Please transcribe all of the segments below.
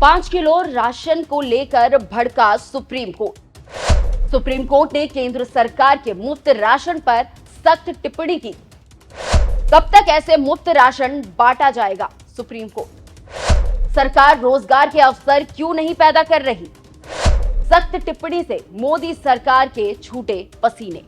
5 kilo ration को लेकर भड़का सुप्रीम कोर्ट। सुप्रीम कोर्ट ने केंद्र सरकार के मुफ्त राशन पर सख्त टिप्पणी की। कब तक ऐसे मुफ्त राशन बांटा जाएगा? Supreme court. सरकार रोजगार के अवसर क्यों नहीं पैदा कर रही? सख्त टिप्पणी से मोदी सरकार के छूटे पसीने।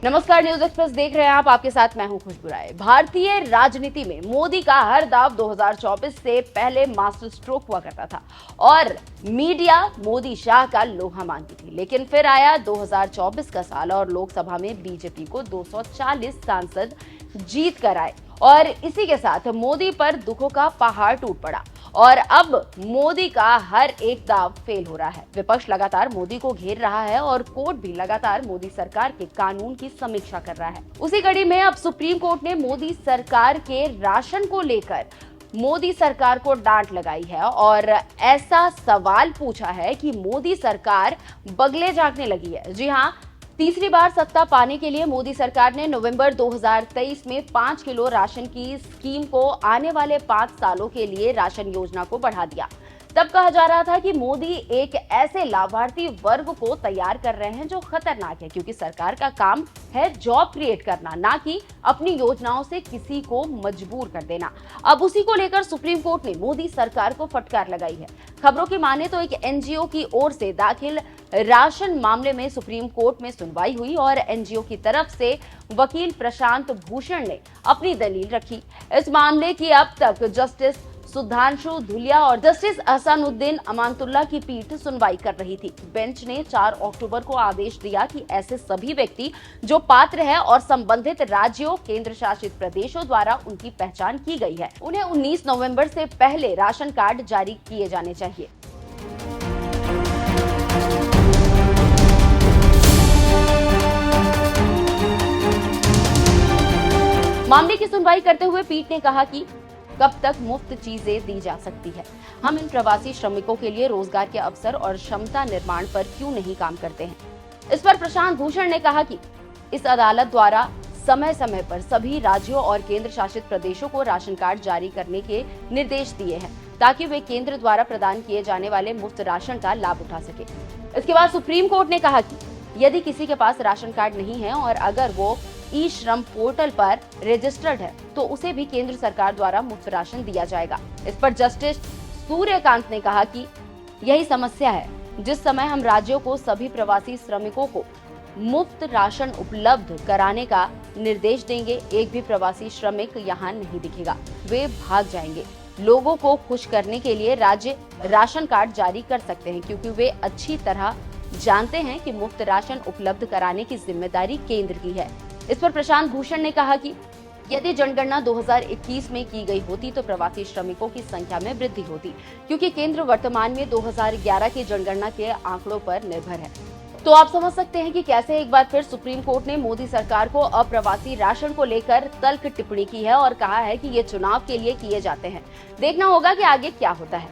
नमस्कार, न्यूज एक्सप्रेस देख रहे हैं आप। आपके साथ मैं हूं खुशबू राय। भारतीय राजनीति में मोदी का हर दाव 2024 से पहले मास्टर स्ट्रोक हुआ करता था और मीडिया मोदी शाह का लोहा मानती थी। लेकिन फिर आया 2024 का साल और लोकसभा में बीजेपी को 240 सांसद जीत कर आए और इसी के साथ मोदी पर दुखों का पहाड़ टूट पड़ा और अब मोदी का हर एक दाव फेल हो रहा है। विपक्ष लगातार मोदी को घेर रहा है और कोर्ट भी लगातार मोदी सरकार के कानून की समीक्षा कर रहा है। उसी कड़ी में अब सुप्रीम कोर्ट ने मोदी सरकार के राशन को लेकर मोदी सरकार को डांट लगाई है और ऐसा सवाल पूछा है कि मोदी सरकार बगले झांकने लगी है। जी हाँ, तीसरी बार सत्ता पाने के लिए मोदी सरकार ने नवंबर 2023 में 5 किलो राशन की स्कीम को आने वाले 5 सालों के लिए राशन योजना को बढ़ा दिया। तब कहा जा रहा था कि मोदी एक ऐसे लाभार्थी वर्ग को तैयार कर रहे हैं जो खतरनाक है, क्योंकि सरकार का काम है जॉब क्रिएट करना, ना कि अपनी योजनाओं से किसी को मजबूर कर देना। अब उसी को लेकर सुप्रीम कोर्ट ने मोदी सरकार को फटकार लगाई है। खबरों की माने तो एक एनजीओ की ओर से दाखिल राशन मामले में सुप्रीम कोर्ट में सुनवाई हुई और एनजीओ की तरफ से वकील प्रशांत भूषण ने अपनी दलील रखी। इस मामले की अब तक जस्टिस सुधांशु धुलिया और जस्टिस अहसानुद्दीन अमानतुल्ला की पीठ सुनवाई कर रही थी। बेंच ने 4 अक्टूबर को आदेश दिया कि ऐसे सभी व्यक्ति जो पात्र है और संबंधित राज्यों, केंद्र शासित प्रदेशों द्वारा उनकी पहचान की गई है, उन्हें 19 नवंबर से पहले राशन कार्ड जारी किए जाने चाहिए। मामले की सुनवाई करते हुए पीठ ने कहा कि कब तक मुफ्त चीजें दी जा सकती है? हम इन प्रवासी श्रमिकों के लिए रोजगार के अवसर और क्षमता निर्माण पर क्यों नहीं काम करते हैं? इस पर प्रशांत भूषण ने कहा कि इस अदालत द्वारा समय समय पर सभी राज्यों और केंद्र शासित प्रदेशों को राशन कार्ड जारी करने के निर्देश दिए हैं ताकि वे केंद्र द्वारा प्रदान किए जाने वाले मुफ्त राशन का लाभ उठा सके। इसके बाद सुप्रीम कोर्ट ने कहा कि यदि किसी के पास राशन कार्ड नहीं है और अगर वो ई श्रम पोर्टल पर रजिस्टर्ड है तो उसे भी केंद्र सरकार द्वारा मुफ्त राशन दिया जाएगा। इस पर जस्टिस सूर्यकांत ने कहा कि यही समस्या है। जिस समय हम राज्यों को सभी प्रवासी श्रमिकों को मुफ्त राशन उपलब्ध कराने का निर्देश देंगे, एक भी प्रवासी श्रमिक यहाँ नहीं दिखेगा, वे भाग जाएंगे। लोगों को खुश करने के लिए राज्य राशन कार्ड जारी कर सकते हैं क्योंकि वे अच्छी तरह जानते हैं कि मुफ्त राशन उपलब्ध कराने की जिम्मेदारी केंद्र की है। इस पर प्रशांत भूषण ने कहा कि यदि जनगणना 2021 में की गई होती तो प्रवासी श्रमिकों की संख्या में वृद्धि होती, क्योंकि केंद्र वर्तमान में 2011 की जनगणना के आंकड़ों पर निर्भर है। तो आप समझ सकते हैं कि कैसे एक बार फिर सुप्रीम कोर्ट ने मोदी सरकार को अप्रवासी राशन को लेकर तल्ख टिप्पणी की है और कहा है कि ये चुनाव के लिए किए जाते हैं। देखना होगा कि आगे क्या होता है।